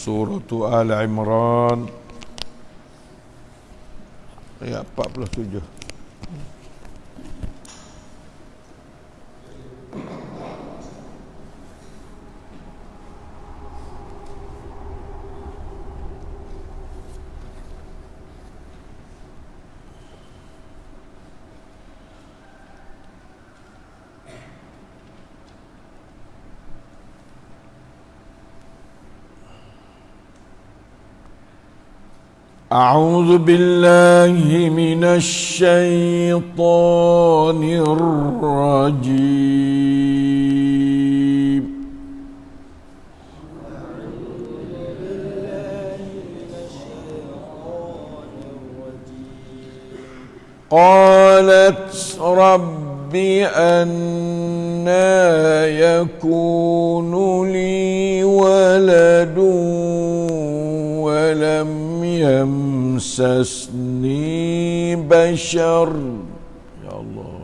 Suratu Al-Imran ayat 47. أعوذ بالله من الشيطان الرجيم. قالت رب أنى يكون لي ولد ولم يمسسني بشر. يا الله.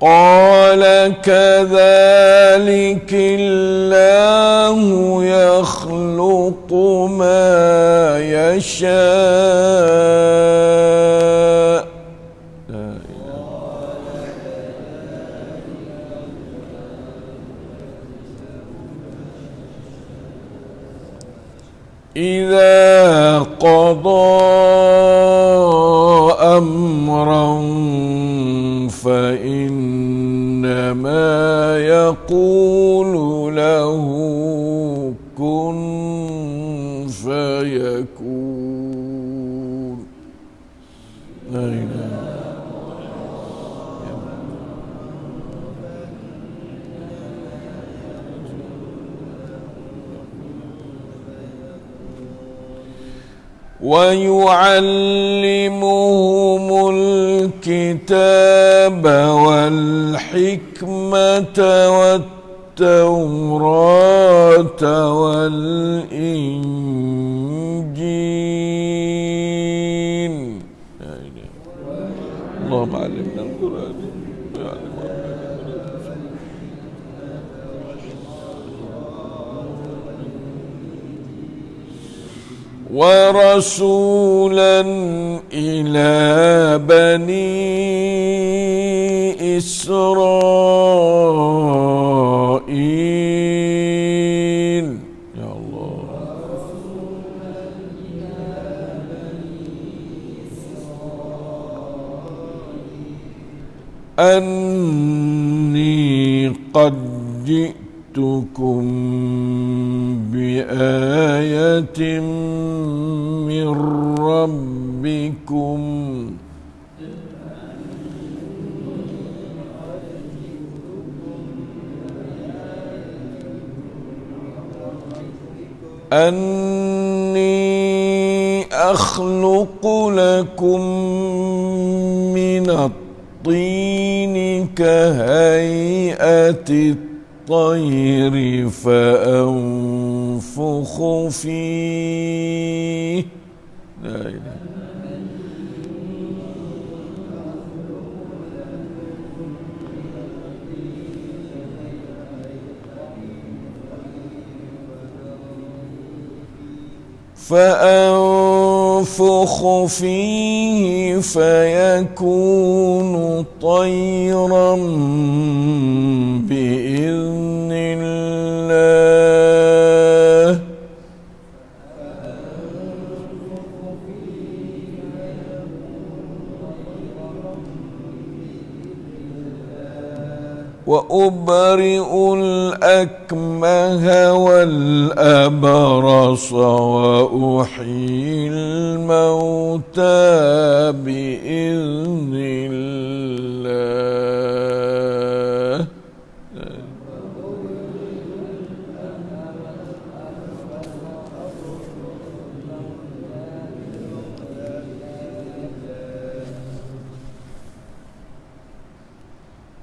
قال كذلك الله يخلق ما يشاء. إذا قضى أمرا فإنما يقول له كن فيكون. لا إله. ويعلمهم الكتاب والحكمة والتوراة والإنجيل. اللهم علمنا القرآن. ورسولا إلى بني إسرائيل. يا الله. أني قد جئتكم بآية من ربكم أني أخلق لكم من الطين كهيئة الطير فأنفخ فيه. لا إله. فأنفخ فيه فيكون طيرا بإذن الله. وأبرئ الأكمه والأبرص وأحيي الموتى بإذن الله.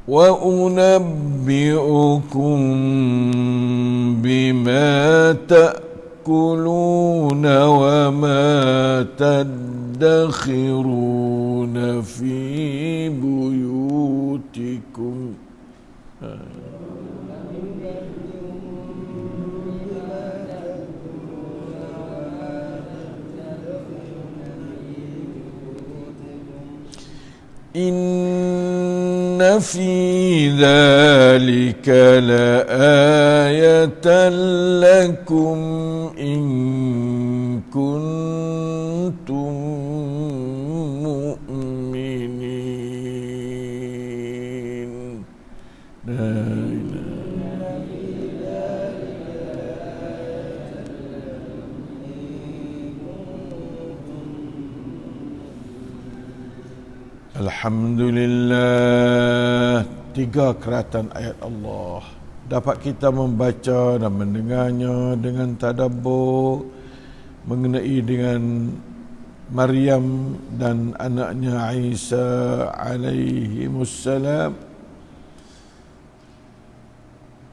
وأنبئكم بما تأكلون وما تدخرون في بيوتكم إن في ذلك لآية لكم إن كنتم مؤمنين. لا إله. Alhamdulillah, 3 keratan ayat Allah dapat kita membaca dan mendengarnya dengan tadabbur mengenai dengan Maryam dan anaknya Isa alaihimussalam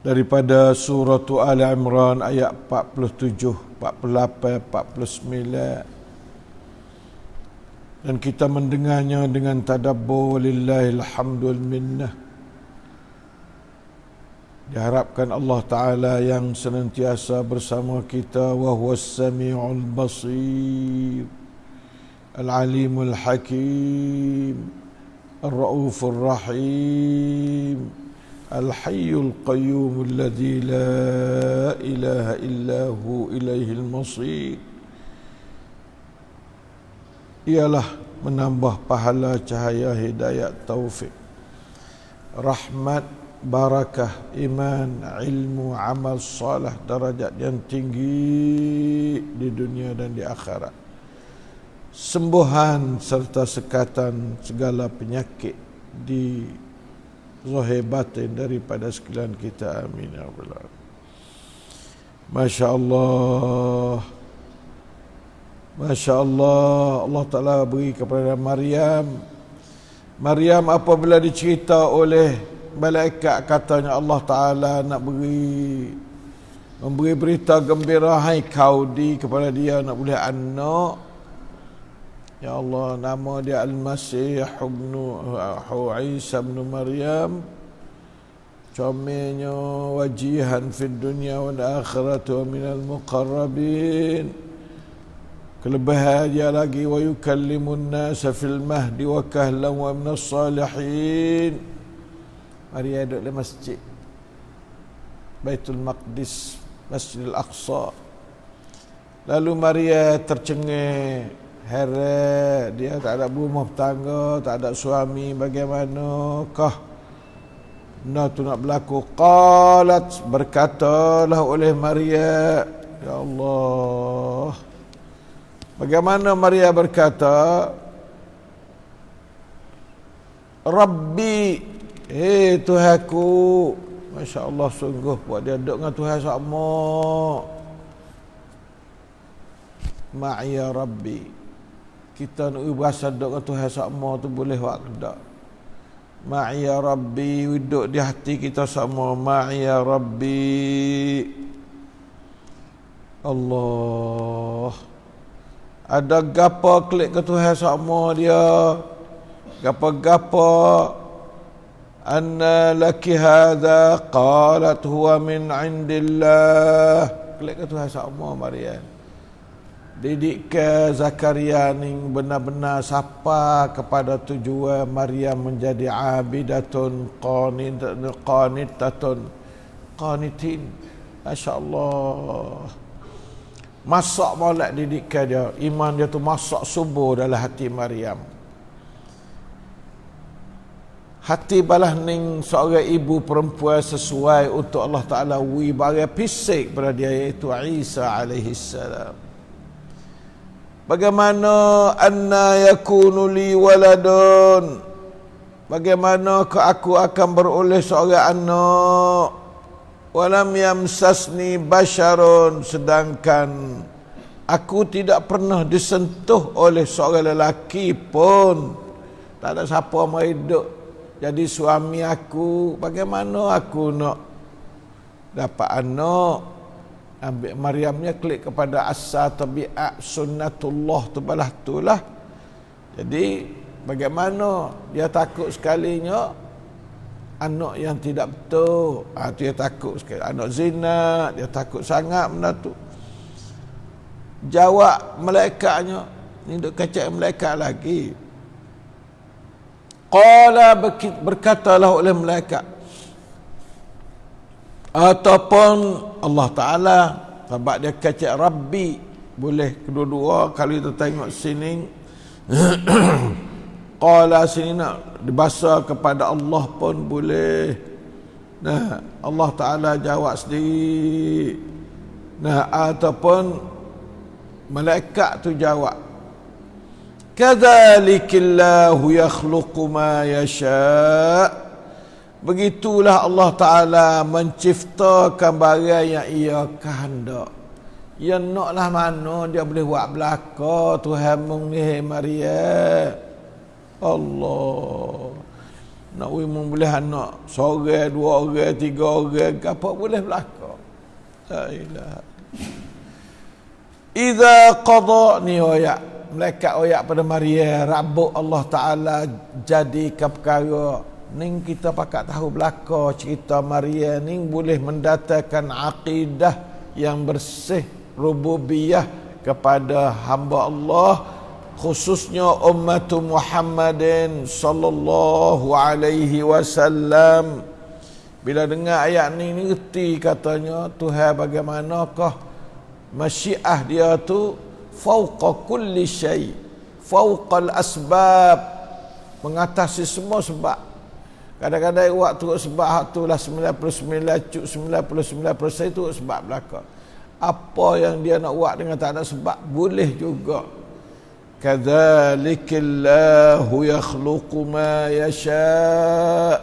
daripada surah Ali Imran ayat 47, 48, 49. Dan kita mendengarnya dengan tadabbur, lillahil hamdu wal minnah. Diharapkan Allah Ta'ala yang senantiasa bersama kita, wa huwas sami'ul basir, al-alimul hakim, ar-ra'ufur rahim, al-hayyul qayyum alladhi la ilaha illahu ilaihil masir. Ialah menambah pahala, cahaya, hidayat, taufik, rahmat, barakah, iman, ilmu, amal salih, darajat yang tinggi di dunia dan di akhirat, sembuhan serta sekatan segala penyakit di zahir batin daripada sekalian kita, amin ya rabbal alamin. Masya Allah, Masya Allah, Allah Ta'ala beri kepada Maryam. Maryam apabila dicerita oleh malaikat, katanya Allah Ta'ala nak memberi berita gembira, hai kaudi, kepada dia nak boleh anak. Ya Allah, nama dia Al-Masih ibnu Isa ibnu Maryam, comelnya wajihan fid dunya wal akhirati wa minal muqarrabin. Kelebihan dia lagi, wa yukallimun nasa fil mahdi wa kahlan wa minas salihin. Maria duduk di masjid Baitul Maqdis, Masjidil Aqsa. Lalu Maria tercengih, heret, dia tak ada rumah tangga, tak ada suami, bagaimanakah tu nak berlaku? Qalat, berkatalah oleh Maria, ya Allah. Bagaimana Maria berkata? Rabbi, Tuhanku. Masya Allah, sungguh buat dia duduk dengan Tuhan sama. Ma'iya Rabbi. Kita nak berasa duduk dengan Tuhan sama tu boleh buat tak? Ma'iya Rabbi, duduk di hati kita sama. Ma'iya Rabbi. Allah. Ada gapa klik ke Tuhan sama dia, gapa-gapa. Anna laki hadha, qalat huwa min indillah. Klik ke Tuhan sama Maryam. Didik ke Zakaria ni benar-benar sapa kepada tujuan Maryam menjadi abidatun qanitatun qanitin. Masya-Allah. Masak molek didikan dia, iman dia tu masak subur dalam hati Maryam. Hati balah ning seorang ibu perempuan sesuai untuk Allah Ta'ala wi bagi pisik pada dia, iaitu Isa alaihi salam. Bagaimana anna yakunu li waladun, bagaimana ke aku akan beroleh seorang anak? Walam yamsasni basyarun, sedangkan aku tidak pernah disentuh oleh seorang lelaki pun. Tak ada siapa mau hidup jadi suami aku. Bagaimana aku nak dapat anak? ambil Maryamnya klik kepada asa tabi'at sunnatullah tu balah tu lah. Jadi bagaimana dia takut sekalinya anak yang tidak betul, tu dia takut sekali. Anak zina, dia takut sangat benda tu. Jawab malaikatnya, ni duk kacak malaikat lagi. Qala, berkatalah oleh malaikat, ataupun Allah Ta'ala, sebab dia kacak Rabbi, boleh kedua-dua. Kalau kita tengok sini qala sini nak dibahasa kepada Allah pun boleh. Nah, Allah Ta'ala jawab sendiri. Nah, ataupun malaikat tu jawab, kadzalikillahu yakhluqu ma yasha'. Begitulah Allah Ta'ala menciptakan barang yang ia kehendak. Ya naklah mana dia boleh buat belaka Tuhan mengihi Maria. Allah. Nak boleh anak seorang, dua orang, tiga orang, apa boleh belaka. La ilaha. Idza qada, ni oyak malaikat oyak pada Maria, rabuk Allah Ta'ala jadi perkara ning kita pakat tahu belaka cerita Maria ning boleh mendatangkan akidah yang bersih rububiyah kepada hamba Allah, khususnya umat Muhammadin sallallahu alaihi wasallam. Bila dengar ayat ni ngerti katanya Tuhan bagaimanakah masyiah dia tu fauqa kulli syai, fauqal asbab, mengatasi semua sebab. Kadang-kadang waktu sebab tu lah 99.99% tu sebab belaka. Apa yang dia nak buat dengan tak ada sebab boleh juga. Kadzalikillahu yakhluqu ma yasha'.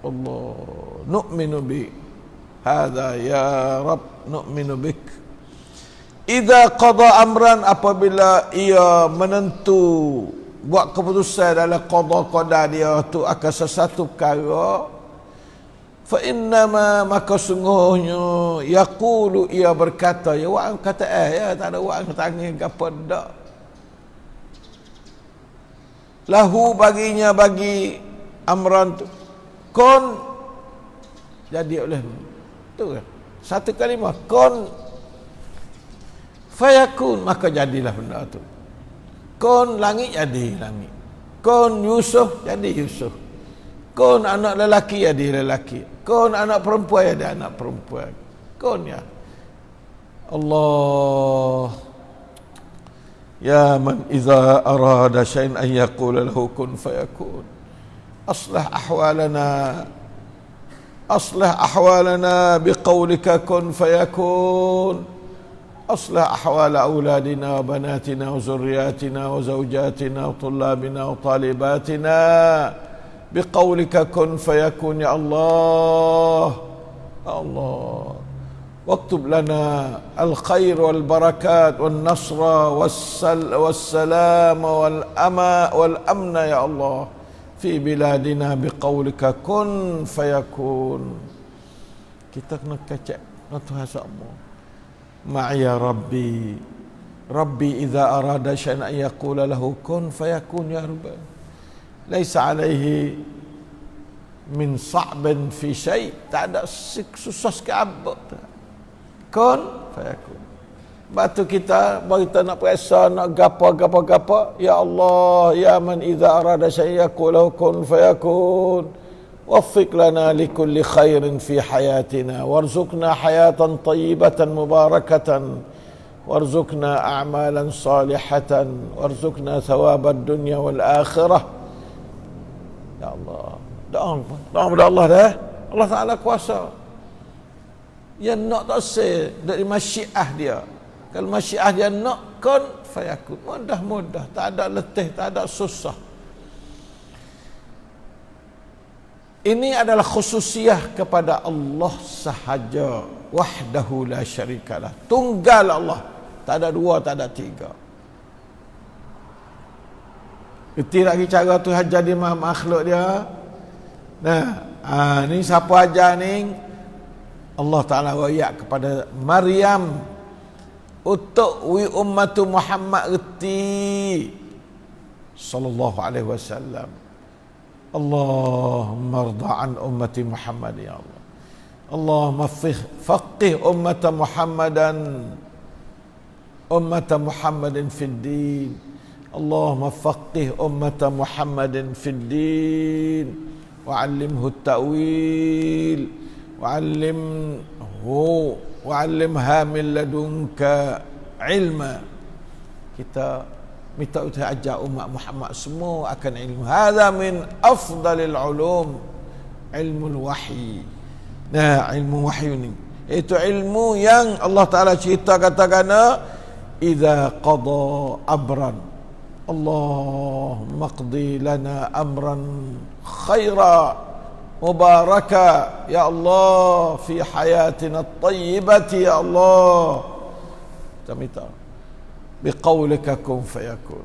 Allah, nu'minu bi hadza ya Rabb, nu'minu bik. Idza qada amran, apabila ia menentu buat keputusan dalam qada dia tu akan sesuatu perkara, fa innama, maka sungguhnya yaqulu, ia berkata, ya wak kata ya tak ada wak tangan gapo dak, lahu baginya, bagi amran tu, kun, jadi oleh tu kan satu kalimah, kun fayakun, maka jadilah benda tu. Kun langit, jadi langit. Kun Yusuf, jadi Yusuf. Kun anak lelaki, jadi lelaki. Kun anak perempuan, jadi anak perempuan. Kun ya Allah. Ya man idza arada syai'an an yaqula lahu kun fayakun. Aslah ahwalana biqaulika kun fayakun. أصلح أحوال أولادنا وبناتنا وذرياتنا وزوجاتنا وطلابنا وطالباتنا بقولك كن فيكون يا الله. الله، واكتب لنا الخير والبركات والنصر والسلام والأمن يا الله في بلادنا بقولك كن فيكون. Kita kena kecek Tuhan sama. Ma'ya Rabbi, Rabbi idza arada syai'an yaqula lahu kun fayakun ya Rabb. Laisa alaihi min sa'bin fi syai', tak ada susah sekali. Kun fayakun. Batu kita bagi kita nak perasa nak gapo, ya Allah, ya man idza arada syai'an yaqula lahu kun fayakun. وفق لنا لكل خير في حياتنا وارزقنا حياة طيبة مباركة وارزقنا أعمالا صالحة وارزقنا ثواب الدنيا والآخرة. يا الله، doa pada Allah dah. Allah Ta'ala kuasa. Yang nak tak say dari masyiah dia. Kalau masyiah dia nak kun fayakun, mudah, tak ada letih, tak ada susah. Ini adalah khususiyah kepada Allah sahaja, wahdahu la syarikalah, tunggal Allah, tak ada dua, tak ada tiga. Itu lagi cara Tuhan jadi makhluk dia. Nah, ni siapa aja ni Allah Ta'ala wayak kepada Maryam untuk wi ummatu Muhammad reti sallallahu alaihi wasallam. Allahumma rda an ummati Muhammad ya Allah. Allahumma faqih ummata Muhammadin fid din. Allahumma faqih ummata Muhammadin fid din wa 'allimhu at-ta'wil wa 'allimha min ladunka ilma. Kita minta kita ajar umat Muhammad semua akan ilmu. Hadza min afdalil ulum, ilmu wahyi. Nah, ilmu wahyu ni itu ilmu yang Allah Ta'ala cerita katakan idza qada amran Allahumma qdi lana amran khaira mubaraka ya Allah fi hayatina at-tayyibati ya Allah. Kita minta biqaulika kun fayakun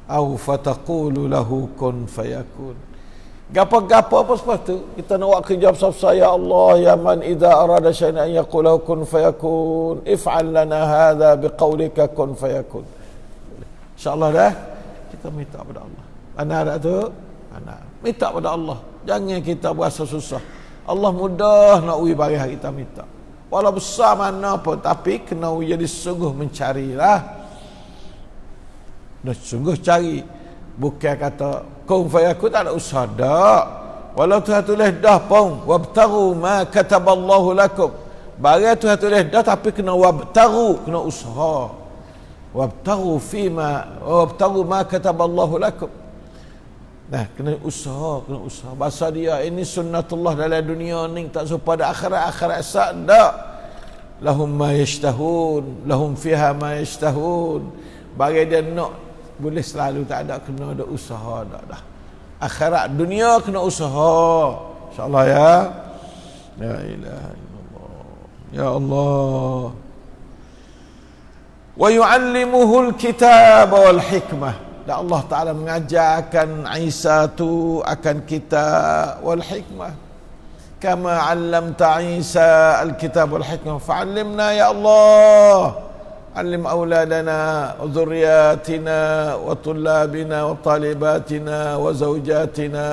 au fataqulu lahu kun fayakun. Gapo-gapo apa sebab tu kita nak buat kerja besar, ya Allah ya man idza arada syai'an yaqulu kun fayakun if'al lana hadha biqaulika kun fayakun. InsyaAllah dah kita minta pada Allah. Mana ada tu? Mana minta pada Allah. Jangan kita berasa susah. Allah mudah nak uji bagi kita minta. Walau besar mana pun, tapi kena jadi sungguh mencarilah. Dah sungguh cari. Bukan kata kun fayakun tak ada usaha dak. Walau Tuhan tulis dah pun wabtaghu ma kataballahu lakum. Bagi Tuhan tulis dah tapi kena wabtaghu, kena usaha. Wabtaghu ma kataballahu lakum. Nah, kena usaha. Bahasa dia ini sunnatullah dalam dunia ni, tak serupa pada akhirat sak dak. Lahum ma yashtahun, lahum fiha ma yashtahun. Bagi dia nak boleh selalu, tak ada kena ada usaha dah. Akhirat dunia kena usaha. InsyaAllah ya. La ilaha illallah. Ya Allah. Wa yu'allimuhul kitab wal hikmah. Dan Allah Ta'ala mengajarkan Isa tu akan kitab wal hikmah. Kama 'allamta Isa al-kitab wal hikmah fa'allimna ya Allah. علم أولادنا وذرياتنا وطلابنا وطالباتنا وزوجاتنا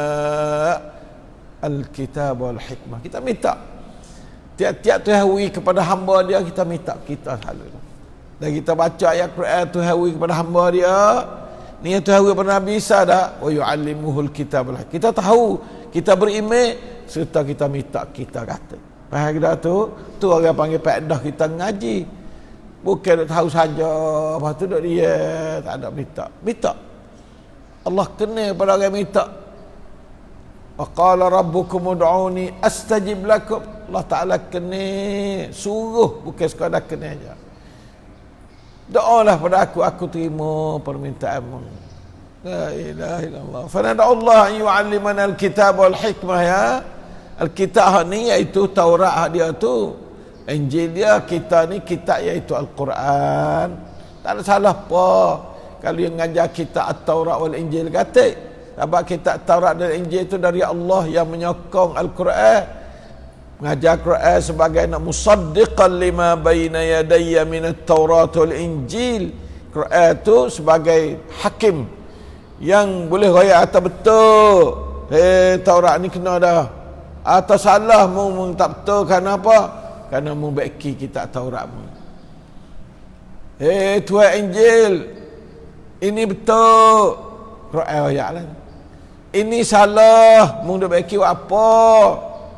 الكتاب والحكمة. Kita minta tiap-tiap Tuhan kepada hamba dia, kita minta kita selalu. Dan kita baca ayat Quran Tuhan kepada hamba dia. Ni Tuhan kepada Nabi Isa dah. Wa yu'allimuhul kitab wal hikmah. Kita tahu, kita beriman serta kita minta, kita kata. Faham dah tu? Tu orang panggil faedah kita ngaji. Bukan nak tahu saja, lepas tu duk dia tak ada minta. Allah kena pada orang minta. Wa qala rabbukum ud'uni astajib lakum. Allah Ta'ala kena suruh, bukan sekadar kena aja. Doalah pada aku terima permintaanmu. La ilaha illallah. Fa nad'allah an yu'allimana al-kitab wal hikmah ya. Al-kitab ni iaitu Taurat dia tu. Injil dia, kita ni kitab iaitu Al-Quran. Tak ada salah apa kalau yang ngajar kita At-Taurat wal Injil kata. Sebab kitab Taurat dan Injil itu dari Allah yang menyokong Al-Quran. Mengajar Quran sebagai nak musaddiqan lima baina yadayya min At-Taurat wal Injil. Quran itu sebagai hakim yang boleh raya atas betul. Taurat ni kena dah. Atas salah mu tak betul kenapa? Kerana membaiki kitab Taurat mu. Tuan Injil, ini betul. Quran ayat lah. Ini salah, mu dah baiki apa?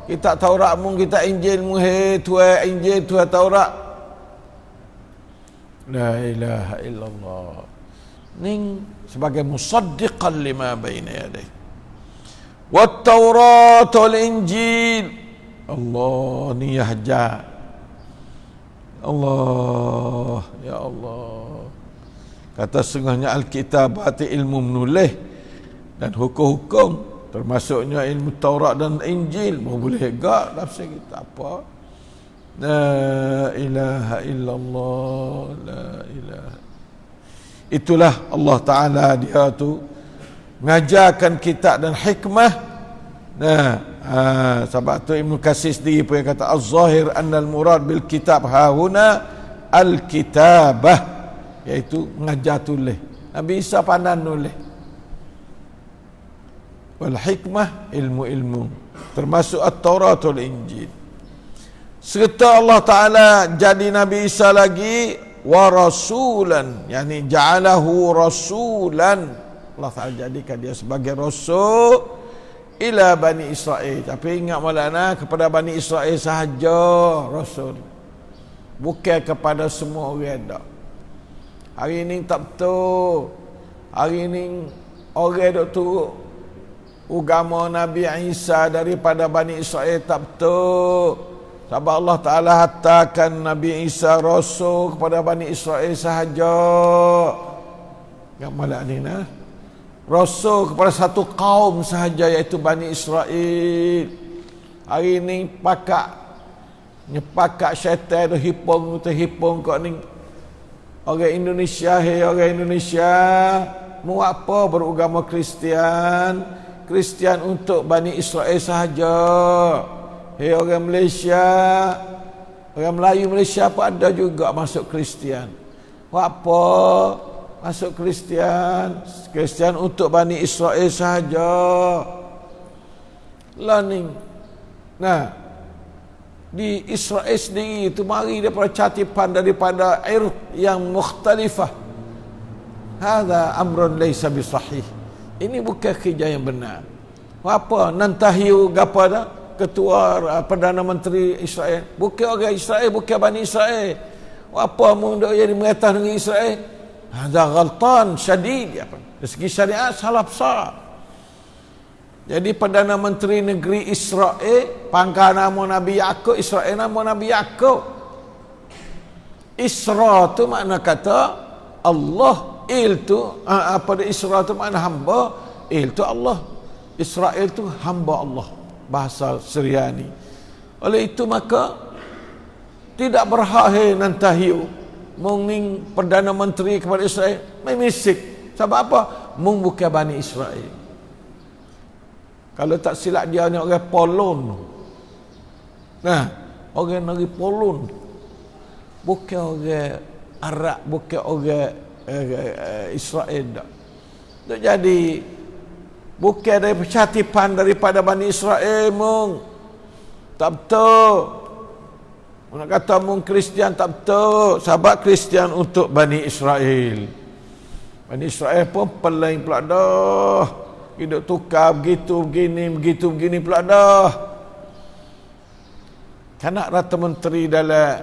Kitab Taurat mu, kitab Injil mu, tuan Injil, tuan Taurat. La ilaha illallah. Ning sebagai musaddiqan lima baina yadayhi. Wat Taurat wal Injil. Allah ni yahja. Allah ya Allah. Kata setengahnya Alkitab berarti ilmu menulis dan hukum-hukum, termasuknya ilmu Taurat dan Injil. Boleh gak nafsi kita apa? La ilaha illallah, la ilaha. Itulah Allah Ta'ala dia tu mengajarkan kitab dan hikmah Sebab tu Ibn Katsir sendiri pun yang kata az-zahir anna al-murad bil kitab hahuna al-kitabah, iaitu mengajar tulis. Nabi Isa pandai nulis. Wal hikmah ilmu-ilmu, termasuk at-Taurat wal Injil. Serta Allah Ta'ala jadi Nabi Isa lagi wa rasulan, yani ja'alahu rasulan. Allah Ta'ala jadikan dia sebagai rasul ila Bani Israel. Tapi ingat Maulana, kepada Bani Israel sahaja rasul, bukan kepada semua orang dak. Hari ini tak betul. Hari ini orang dok turut agama Nabi Isa daripada Bani Israel, tak betul. Sebab Allah Ta'ala hatakan Nabi Isa rasul kepada Bani Israel sahaja. Ingat malam ni nah, rasul kepada satu kaum sahaja, iaitu Bani Israel. Hari ini nyepakat syaitan tu hipung kau ni orang Indonesia. Hei orang Indonesia, mau apa beragama Kristian? Kristian untuk Bani Israel sahaja. Hei orang Malaysia, orang Melayu Malaysia pun ada juga masuk Kristian. Apa masuk Kristian? Kristian untuk Bani Israel sahaja. Learning. Nah, di Israel sendiri itu mari daripada catipan daripada yang mukhtalifah. Hadza amrun laysa bisahih. Ini bukan kerja yang benar. Apa nantahiu gapo dah? Ketua Perdana Menteri Israel bukan orang Israel, bukan Bani Israel. Apa mu dok jadi merintah negeri Israel? Hadza ghaltan syadid. Dari segi syariat salah besar. Jadi Perdana Menteri negeri Israel pangkat nama Nabi Yaqub. Israel nama Nabi Yaqub. Isra tu makna kata Allah, il tu apa Isra tu makna hamba, il tu Allah. Israel tu hamba Allah, bahasa Syriani. Oleh itu maka tidak berhak nantahiu munging Perdana Menteri kepada Israel memisik. Sebab apa? Mung bukan Bani Israel. Kalau tak silap dia ni orang Polon. Nah, orang negeri Polon. Bukan orang Arab, bukan orang Israel dak. Jadi bukan dari catipan daripada Bani Israel mung. Tak betul. Nak kata mung Kristian tak betul. Sebab Kristian untuk Bani Israel. Bani Israel pun pelain pula dah. Hidup tukar begitu begini pula dah. Kanak Rata Menteri dalam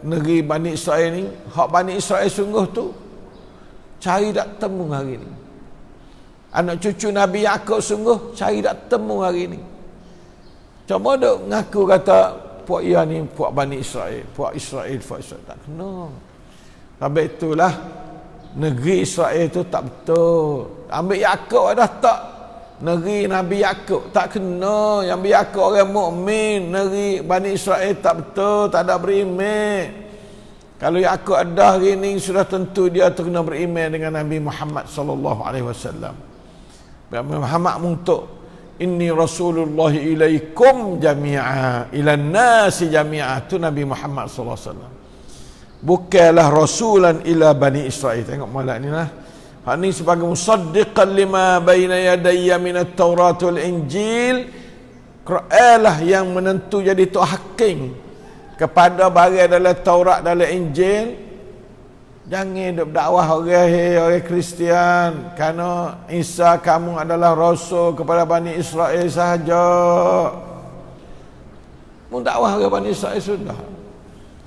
negeri Bani Israel ni, hak Bani Israel sungguh tu cari tak temu hari ni. Anak cucu Nabi Yaqub sungguh cari tak temu hari ni. Cuma duk ngaku kata puak ia ni puak Bani Israel, puak Israel. Tak kena. Sebab itulah negeri Israel tu tak betul. Ambil Yaqub dah tak. Negeri Nabi Yaqub tak kena. Yang Nabi Yaqub orang mukmin. Negeri Bani Israel tak betul, tak ada beriman. Kalau Yaqub ada hari ni sudah tentu dia terkena beriman dengan Nabi Muhammad sallallahu alaihi wasallam. Muhammad untuk inni rasulullah ilaikum jami'a ila nasi jami'a, tu Nabi Muhammad sallallahu alaihi wasallam. Bukanlah rasulan ila Bani Israel. Tengok malam ni lah. Hak ni sebagai musaddiqan lima baina yadayya minat Taurat wal Injil. Quran lah yang menentu jadi tok hakim kepada barang dalam Taurat dalam Injil. Jangan duk dakwah orang Kristian kerana Isa kamu adalah rasul kepada Bani Israel sahaja. Mun dakwah orang Bani Israel sudah.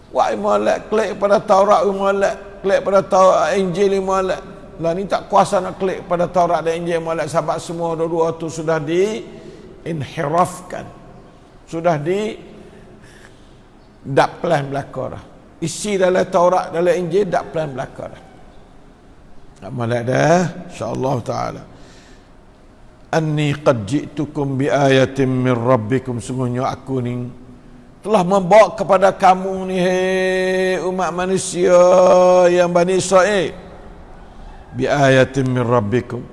Wah molek klik pada Taurat, molek klik pada Taurat Injil, molek. Lah ni tak kuasa nak klik pada Taurat dan Injil molek sebab semua dua-dua tu sudah diinhirafkan. Sudah di dak plan belaka dah. Isi dalam Taurat dalam Injil dak plan belaka dah. Tak molek dah insya-Allah taala. Anni qad ji'tukum bi ayatin min rabbikum, sungguhnya aku ni telah membawa kepada kamu ni hei umat manusia yang Bani Israel bi ayatin min rabbikum,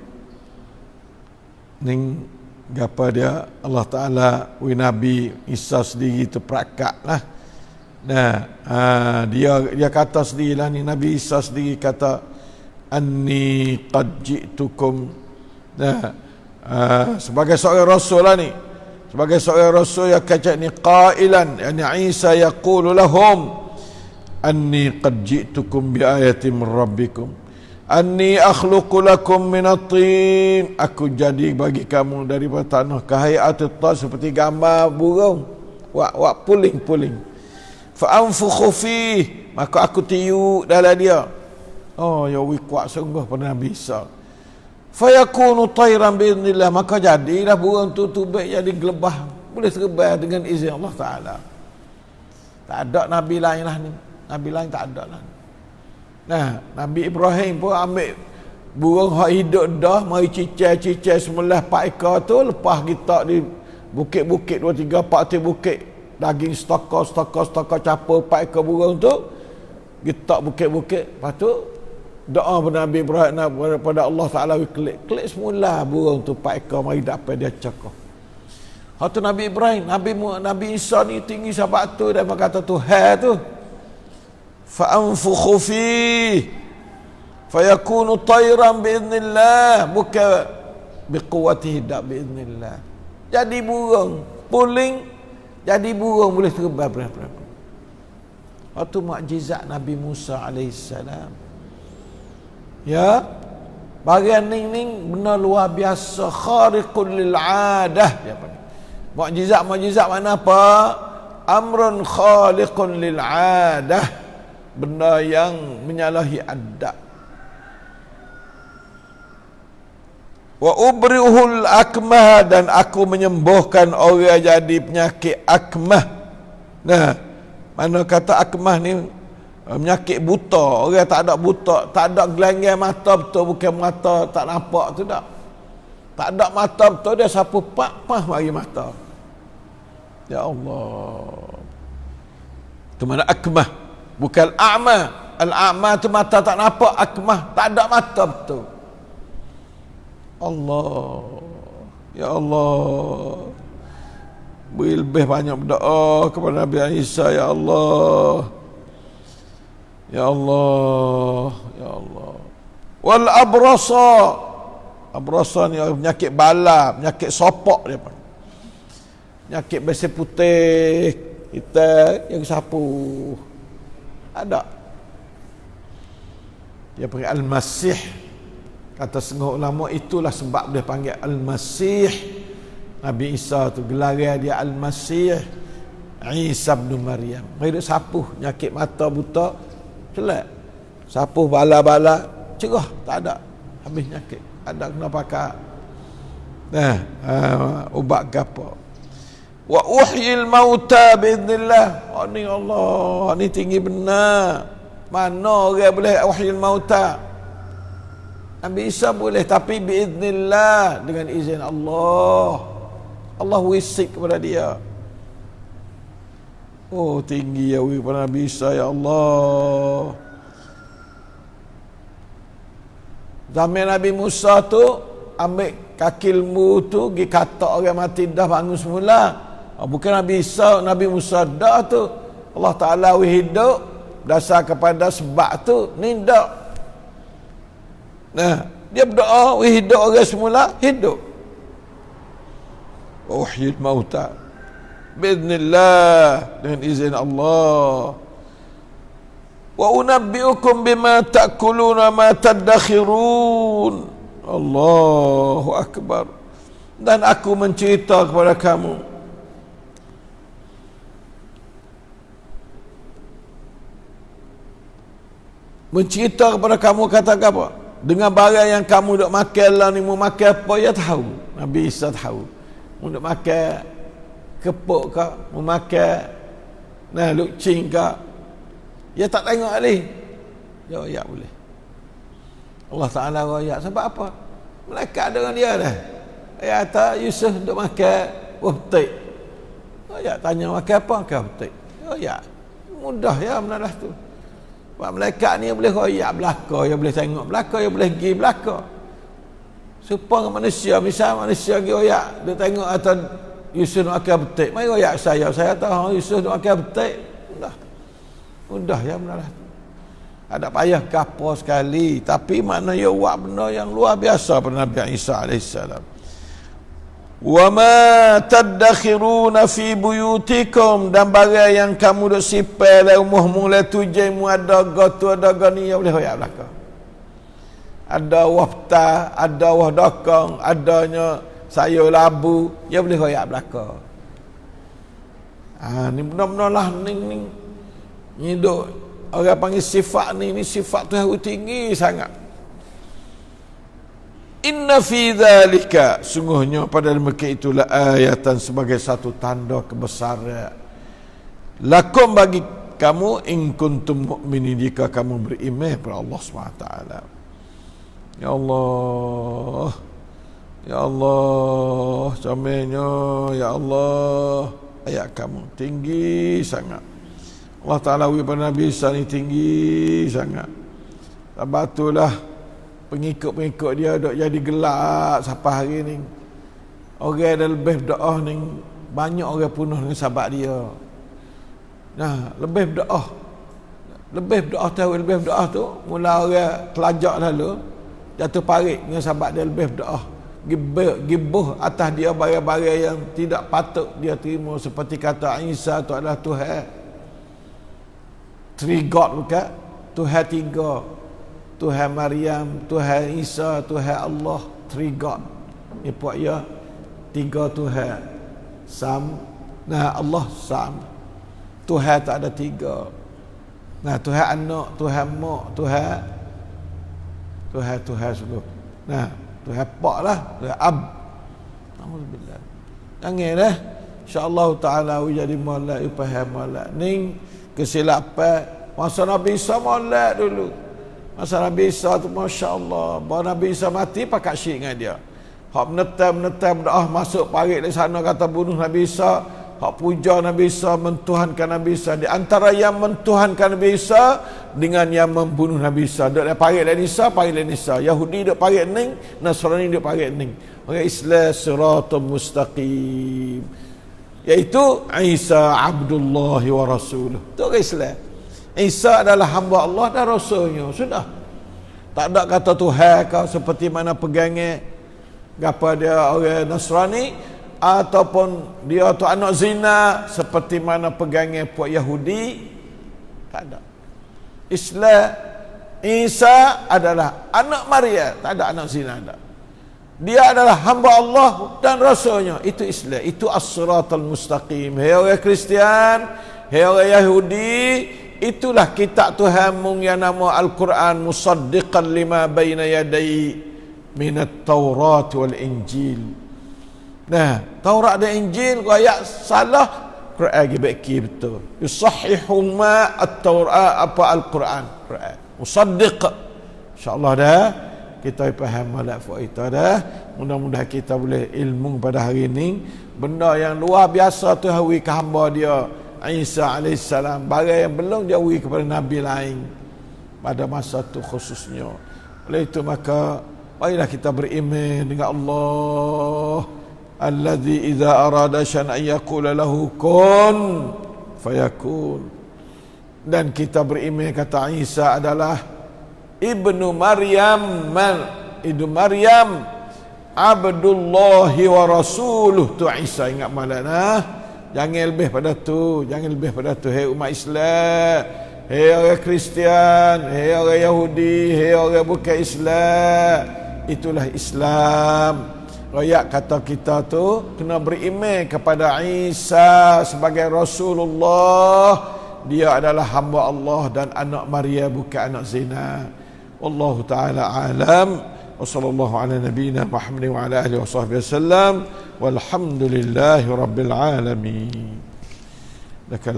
ning Gapa dia Allah Ta'ala Nabi Isa sendiri terperakak lah. Dia kata sendiri lah ni, Nabi Isa sendiri kata anni qad ji'tukum. Sebagai seorang rasul lah ni, sebagai seorang rasul yang kata ni qailan, yani Isa yaqulu lahum anni qad ji'tukum bi ayatin min rabbikum anni akhluqu lakum minatin, aku jadi bagi kamu daripada tanah kahayatut ta, seperti gambar burung wak puling fa anfukhu fi, maka aku tiup dalam dia. Oh ya kuat sungguh pada Nabi Isa. Fayakunu tayran biiznillah, maka jadilah burung tu baik jadi gelebah, boleh terbang dengan izin Allah Taala. Tak ada nabi lain lah ni, nabi lain tak ada lah. Nabi Ibrahim pun ambil burung hak hidup dah, mari cicai semula 4 ekor tu, lepas kita di bukit-bukit 2 3 4 bukit, daging stokor capur 4 ekor burung tu, kita bukit-bukit, lepas tu doa pada Nabi Ibrahim pada Allah Ta'ala, klik semula burung tu 4 ekor, mari dapat dia cakap. Waktu Nabi Ibrahim, Nabi Isa ni tinggi sahabat tu, dia kata Tuhan tu fa'anfukhu fi fayakunu tayran biiznillah, bukan biquwatihi, tak biiznillah. Jadi burung puling, jadi burung boleh terbang berapa. Waktu mukjizat Nabi Musa alaihissalam, ya, bagian ning benar luar biasa, khariqul lil adah. Mukjizat mana apa? Amrun khaliqun lil adah, benda yang menyalahi adat. Wa ubrihul akmah, dan aku menyembuhkan orang jadi penyakit akmah. Mana kata akmah ni penyakit buta, orang tak ada buta, tak ada gelanggang mata betul, bukan mata tak nampak tu tak. Tak ada mata betul, dia sapu pak mari mata. Ya Allah. Tu mana akmah, bukan a'ma. Al-a'ma tu mata tak nampak, akmah tak ada mata betul. Allah. Ya Allah. Beri lebih banyak berdoa kepada Nabi Isa, ya Allah. Ya Allah, ya Allah. Wal abrasa ni penyakit bala, penyakit sopok dia pun. Penyakit besar putih, kita yang sapu. Ada. Dia panggil Al-Masih. Kata setengah ulama itulah sebab dia panggil Al-Masih. Nabi Isa tu gelar dia Al-Masih Isa bin Maryam. Mereka sapu penyakit mata buta, celak. Sapu bala-bala, cerah, tak ada. Habis penyakit. Ada kena pakai. Ubat gapo. Wa uhyil mauta biiznillah. Oh ni Allah, ni tinggi benar. Mana orang boleh uhyil mauta? Nabi Isa boleh, tapi biiznillah, dengan izin Allah. Allah wisik kepada dia. Oh tinggi ya kepada Nabi Isa, ya Allah. Zaman Nabi Musa tu ambil kaki lembu tu pergi kata orang mati dah bangun semula. Bukan Nabi Isa, Nabi Musa dah tu. Allah Ta'ala hidup dasar kepada sebab tu ni dak. Dia berdoa hidup orang semula, hidup. Uhyil mauta biiznillah, dengan izin Allah. Wa unabbiukum bima ta'kuluna ma tadakhirun. Allahu akbar. Dan aku mencerita kepada kamu kata apa? Dengan barang yang kamu duk makan lah ni, mau makan apa ya tahu. Nabi Isa tahu. Mau duk makan kepuk ke, mau makan lucing ke, dia tak tengok lagi. Ya boleh. Allah Ta'ala royak. Sebab apa? Malaikat dengan dia dah. Ya kata Yusuf duk makan betik. Ya tanya makan apa? Makan betik. Ya mudah ya menalah tu. Sebab malaikat ni boleh royak belaka, dia boleh tengok belaka, dia boleh pergi belaka. Serupa dengan manusia. Misal manusia pergi royak, dia tengok atas Yusuf nak makan betik. Mari royak saya tahu Yusuf nak makan betik. Mudah ya benar. Ada payah gapo sekali, tapi makna dia buat benda yang luar biasa pada Nabi Isa alaihissalam. Wa ma tadakhiruna fi buyutikum, dan barang yang kamu duk simpan dalam rumahmu la tujimu ada gotu ada gani boleh royak belaka. Ada wafta, ada wah dokong, adanya sayur labu, dia boleh royak belaka. Ni benar-benar lah ni duk orang panggil sifat ni sifat Tuhan tinggi sangat. Inna fi dzalika, sungguhnya pada mereka itulah ayatan sebagai satu tanda kebesaran. Lakum bagi kamu in kuntum mu'minin, jika kamu beriman kepada Allah SWT. Ya Allah, ya Allah, comelnya, ya Allah, ayat kamu tinggi sangat. Allah Ta'ala pada Nabi Isa ni tinggi sangat. Sebab itulah pengikut-pengikut dia duk jadi gelak sampai hari ni. Orang ada lebih berdoa ni, banyak orang punuh dengan sahabat dia. Nah, lebih berdoa tahu lebih berdoa tu, mula orang kelajak lalu jatuh parik dengan sahabat dia lebih berdoa. Gibuh atas dia barang-barang yang tidak patut dia terima, seperti kata Isa tu adalah Tuhan. Three God bukan? Tuhan tiga. Tuhan Maryam, Tuhan Isa, Tuhan Allah. Three God. Ini buat ya tiga Tuhan. Sam. Nah, Allah Sam. Tuhan tak ada tiga. Nah, Tuhan anak, Tuhan mak, Tuhan sungguh. Nah, Tuhan pak lah, Tuhan ab. Alhamdulillah. Jangan dah. InsyaAllah ta'ala jadi malak, faham malak. Ni kesilapan. Masa Nabi Isa malak dulu. Masa Nabi Isa tu Masya Allah. Bahawa Nabi Isa mati pakat syik dengan dia. Hak menetam berdoa masuk parit dari sana kata bunuh Nabi Isa. Hak puja Nabi Isa, mentuhankan Nabi Isa. Di antara yang mentuhankan Nabi Isa dengan yang membunuh Nabi Isa. Duk parit dari Isa, parit dari Isa. Yahudi duk parit ning, Nasrani duk parit ning. Orang Islam siratul mustaqim. Iaitu Isa Abdullah wa Rasuluh. Itu orang Islam. Isa adalah hamba Allah dan Rasulnya. Sudah. Tak ada kata Tuhan kau seperti mana pegangnya gapa dia orang Nasrani, ataupun dia tu anak zina seperti mana pegangnya puak Yahudi. Tak ada. Islam, Isa adalah anak Maryam, tak ada anak zina ada. Dia adalah hamba Allah dan Rasulnya. Itu Islam, itu as-siratal mustaqim. Hei orang Kristian, hei orang Yahudi, itulah kitab Tuhanmu yang nama Al-Quran, musaddiqan lima baina yadai minat Taurat wal Injil. Nah, Taurat dan Injil ayat salah, Quran gibaki betul. Yusahihu ma at-Taurat apa Al-Quran. Quran musaddiq. InsyaAllah dah kita faham malak faedah dah. Mudah-mudahan kita boleh ilmu pada hari ini. Benda yang luar biasa tu hawi ke hamba dia Isa alaihissalam, barang yang belum dia hawi kepada Nabi lain pada masa tu khususnya. Oleh itu maka marilah kita beriman dengan Allah allazi idza arada syai'an yaqula lahu kun fayakun. Dan kita beriman kata Isa adalah ibnu Maryam, Abdullah wa Rasuluh. Tu Isa, ingat malam. Jangan lebih pada tu, jangan lebih pada tu. Hei umat Islam, hei orang Kristian, hei orang Yahudi, hei orang bukan Islam, itulah Islam. Rakyat kata kita tu kena beriman kepada Isa sebagai Rasulullah. Dia adalah hamba Allah dan anak Maryam, bukan anak zina. Wallahu ta'ala alam. Wa sallallahu ala nabiyyina Muhammad wa ala alihi wa sahbihi wasallam. Walhamdulillahi rabbil alamin.